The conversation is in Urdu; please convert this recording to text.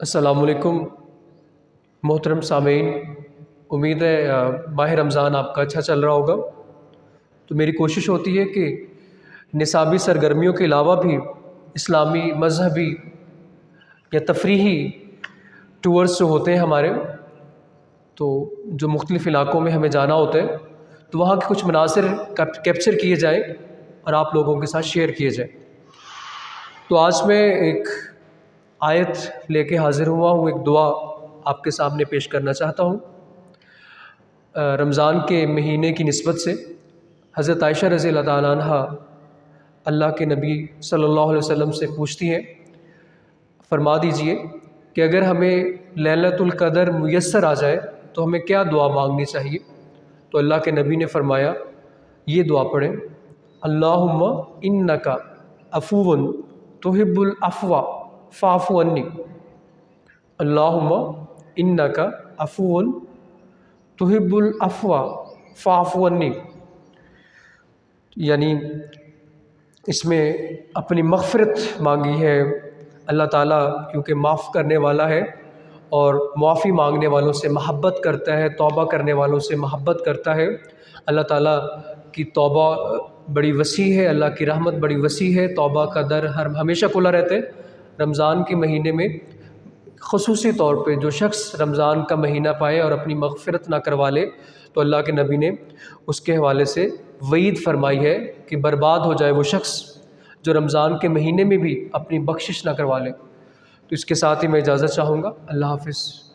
السلام علیکم محترم سامعین، امید ہے ماہ رمضان آپ کا اچھا چل رہا ہوگا۔ تو میری کوشش ہوتی ہے کہ نصابی سرگرمیوں کے علاوہ بھی اسلامی مذہبی یا تفریحی ٹورز جو ہوتے ہیں ہمارے، تو جو مختلف علاقوں میں ہمیں جانا ہوتا ہے، تو وہاں کے کچھ مناظر کیپچر کیے جائیں اور آپ لوگوں کے ساتھ شیئر کیے جائیں۔ تو آج میں ایک آیت لے کے حاضر ہوا ہوں، ایک دعا آپ کے سامنے پیش کرنا چاہتا ہوں۔ رمضان کے مہینے کی نسبت سے حضرت عائشہ رضی اللہ تعالیٰ عنہ اللہ کے نبی صلی اللہ علیہ وسلم سے پوچھتی ہیں، فرما دیجئے کہ اگر ہمیں لیلۃ القدر میسر آ جائے تو ہمیں کیا دعا مانگنی چاہیے؟ تو اللہ کے نبی نے فرمایا یہ دعا پڑھیں، اللہم انک عفو تحب العفو فاعف عنی، اللہم انک عفو تحب العفو فاعف عنی۔ یعنی اس میں اپنی مغفرت مانگی ہے اللہ تعالیٰ، کیونکہ معاف کرنے والا ہے اور معافی مانگنے والوں سے محبت کرتا ہے، توبہ کرنے والوں سے محبت کرتا ہے۔ اللہ تعالیٰ کی توبہ بڑی وسیع ہے، اللہ کی رحمت بڑی وسیع ہے، توبہ کا در ہمیشہ کھلا رہتا ہے۔ رمضان کے مہینے میں خصوصی طور پہ جو شخص رمضان کا مہینہ پائے اور اپنی مغفرت نہ کروا لے، تو اللہ کے نبی نے اس کے حوالے سے وعید فرمائی ہے کہ برباد ہو جائے وہ شخص جو رمضان کے مہینے میں بھی اپنی بخشش نہ کروا لے۔ تو اس کے ساتھ ہی میں اجازت چاہوں گا۔ اللہ حافظ۔